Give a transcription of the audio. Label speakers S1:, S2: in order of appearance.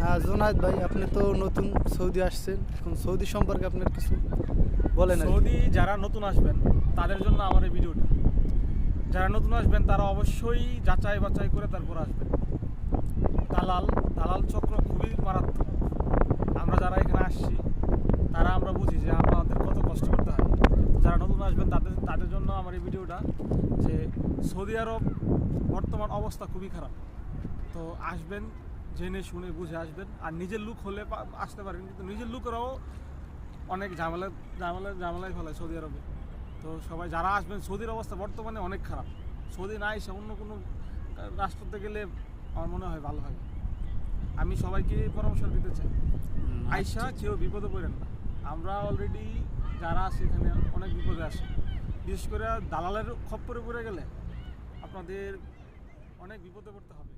S1: হ্যাঁ জোনায়েদ ভাই, আপনি তো নতুন সৌদি আসছেন, এখন সৌদি সম্পর্কে আপনার কিছু বলেন আর কি।
S2: সৌদি যারা নতুন আসবেন তাদের জন্য আমার এই ভিডিওটা। যারা নতুন আসবেন তারা অবশ্যই যাচাই বাছাই করে তারপর আসবেন। দালাল চক্র খুবই মারাত্মক। আমরা যারা এখানে আসছি তারা আমরা বুঝি যে আমাদের কত কষ্ট করতে হয়। যারা নতুন আসবেন তাদের জন্য আমার এই ভিডিওটা, যে সৌদি আরব বর্তমান অবস্থা খুবই খারাপ। তো আসবেন জেনে শুনে বুঝে আসবেন। আর নিজের লুক হলে আসতে পারেন, কিন্তু নিজের লুকেরাও অনেক ঝামেলায় ফেলায় সৌদি আরবে। তো সবাই যারা আসবেন, সৌদির অবস্থা বর্তমানে অনেক খারাপ। সৌদি না এসে অন্য কোনো রাষ্ট্রতে গেলে আমার মনে হয় ভালো হয়। আমি সবাইকে পরামর্শ দিতে চাই, আইসা কেউ বিপদে পড়েন না। আমরা অলরেডি যারা আছি এখানে অনেক বিপদে আসি, বিশেষ করে দালালের খপ্পরে পড়ে গেলে আপনাদের অনেক বিপদে পড়তে হবে।